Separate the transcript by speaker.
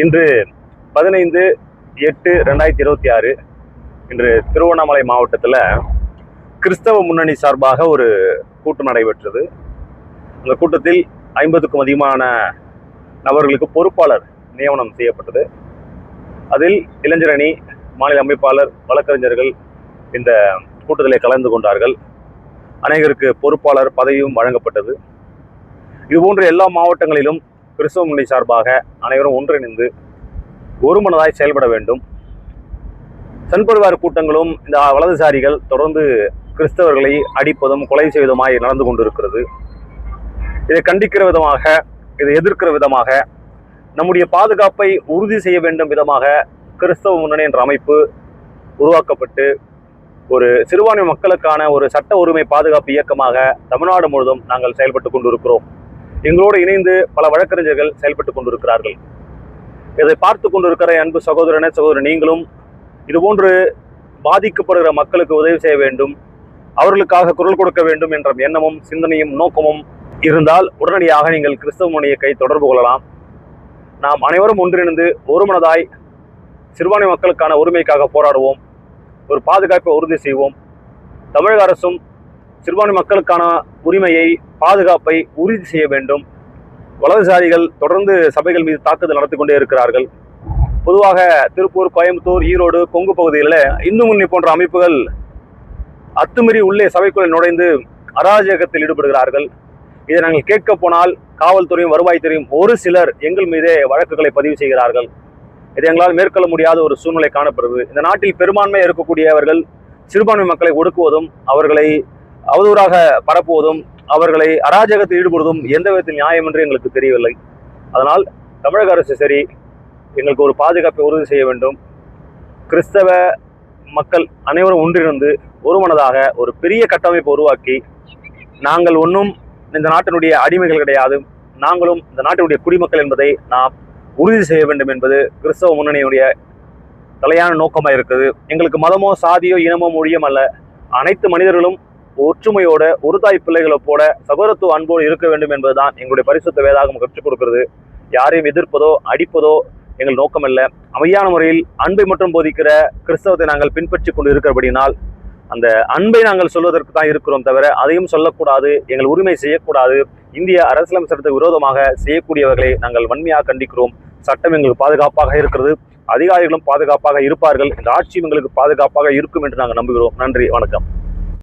Speaker 1: இன்று 15/8/2026 இன்று திருவண்ணாமலை மாவட்டத்தில் கிறிஸ்தவ முன்னணி சார்பாக ஒரு கூட்டம் நடைபெற்றது. அந்த கூட்டத்தில் 50க்கும் அதிகமான நபர்களுக்கு பொறுப்பாளர் நியமனம் செய்யப்பட்டது. அதில் இளைஞரணி, மாநில அமைப்பாளர், வழக்கறிஞர்கள் இந்த கூட்டத்திலே கலந்து கொண்டார்கள். அநேகருக்கு பொறுப்பாளர் பதவியும் வழங்கப்பட்டது. இதுபோன்ற எல்லா மாவட்டங்களிலும் கிறிஸ்தவ முன்னணி சார்பாக அனைவரும் ஒன்றிணைந்து ஒருமனதாய் செயல்பட வேண்டும். சன்பரிவார் கூட்டங்களும் இந்த வலதுசாரிகள் தொடர்ந்து கிறிஸ்தவர்களை அடிப்பதும் கொலை செய்வதுமாய் நடந்து கொண்டிருக்கிறது. இதை கண்டிக்கிற விதமாக, இதை எதிர்க்கிற விதமாக, நம்முடைய பாதுகாப்பை உறுதி செய்ய வேண்டும் விதமாக கிறிஸ்தவ முன்னணி என்ற அமைப்பு உருவாக்கப்பட்டு ஒரு சிறுபான்மை மக்களுக்கான ஒரு சட்ட உரிமை பாதுகாப்பு இயக்கமாக தமிழ்நாடு முழுவதும் நாங்கள் செயல்பட்டு கொண்டிருக்கிறோம். எங்களோடு இணைந்து பல வழக்கறிஞர்கள் செயல்பட்டு கொண்டிருக்கிறார்கள். இதை பார்த்து கொண்டிருக்கிற அன்பு சகோதரனே, சகோதரன், நீங்களும் இதுபோன்று பாதிக்கப்படுகிற மக்களுக்கு உதவி செய்ய வேண்டும், அவர்களுக்காக குரல் கொடுக்க வேண்டும் என்ற எண்ணமும் சிந்தனையும் நோக்கமும் இருந்தால் உடனடியாக நீங்கள் கிறிஸ்தவ முன்னணி இயக்கத்தை தொடர்பு கொள்ளலாம். நாம் அனைவரும் ஒன்றிணைந்து ஒருமனதாய் சிறுபான்மை மக்களுக்கான உரிமைக்காக போராடுவோம், ஒரு பாதுகாப்பை உறுதி செய்வோம். தமிழக அரசும் சிறுபான்மை மக்களுக்கான உரிமையை, பாதுகாப்பை உறுதி செய்ய வேண்டும். வலதுசாரிகள் தொடர்ந்து சபைகள் மீது தாக்குதல் நடத்தி கொண்டே இருக்கிறார்கள். பொதுவாக திருப்பூர், கோயம்புத்தூர், ஈரோடு, கொங்கு பகுதிகளில் இந்து முன்னணி போன்ற அமைப்புகள் அத்துமீறி உள்ளே சபைக்குள் நுழைந்து அராஜகத்தில் ஈடுபடுகிறார்கள். இதை நாங்கள் கேட்க போனால் காவல்துறையும் வருவாய்த்துறையும் ஒரு சிலர் எங்கள் மீதே வழக்குகளை பதிவு செய்கிறார்கள். இதை எங்களால் மேற்கொள்ள முடியாத ஒரு சூழ்நிலை காணப்படுது. இந்த நாட்டில் பெரும்பான்மை இருக்கக்கூடியவர்கள் சிறுபான்மை மக்களை ஒடுக்குவதும், அவர்களை அவதூறாக பரப்புவதும், அவர்களை அராஜகத்தில் ஈடுபடுவதும் எந்த விதத்தில் நியாயம் என்று எங்களுக்கு தெரியவில்லை. அதனால் தமிழக அரசு சரி, எங்களுக்கு ஒரு பாதுகாப்பை உறுதி செய்ய வேண்டும். கிறிஸ்தவ மக்கள் அனைவரும் ஒன்றிணைந்து ஒருமனதாக ஒரு பெரிய கட்டமைப்பை உருவாக்கி, நாங்கள் ஒன்றும் இந்த நாட்டினுடைய அடிமைகள் கிடையாது, நாங்களும் இந்த நாட்டினுடைய குடிமக்கள் என்பதை நாம் உறுதி செய்ய வேண்டும் என்பது கிறிஸ்தவ முன்னணியுடைய தலையான நோக்கமாக இருக்குது. எங்களுக்கு மதமோ, சாதியோ, இனமோ, மொழியும் அல்ல, அனைத்து மனிதர்களும் ஒற்றுமையோட, ஒரு தாய் பிள்ளைகளை போல சகோதரத்துவ அன்போடு இருக்க வேண்டும் என்பதுதான் எங்களுடைய பரிசுத்த வேதாகம் கற்றுக் கொடுக்கிறது. யாரையும் எதிர்ப்பதோ அடிப்பதோ எங்கள் நோக்கமல்ல. அமைதியான முறையில் அன்பை மட்டும் போதிக்கிற கிறிஸ்தவத்தை நாங்கள் பின்பற்றி கொண்டு இருக்கிறபடினால் அந்த அன்பை நாங்கள் சொல்வதற்கு தான் இருக்கிறோம் தவிர அதையும் சொல்லக்கூடாது, எங்கள் உரிமை செய்யக்கூடாது. இந்திய அரசியலமைப்பு சட்டத்துக்கு விரோதமாக செய்யக்கூடியவர்களை நாங்கள் வன்மையாக கண்டிக்கிறோம். சட்டம் எங்களுக்கு பாதுகாப்பாக இருக்கிறது, அதிகாரிகளும் பாதுகாப்பாக இருப்பார்கள், இந்த ஆட்சியும் எங்களுக்கு பாதுகாப்பாக இருக்கும் என்று நாங்கள் நம்புகிறோம். நன்றி, வணக்கம்.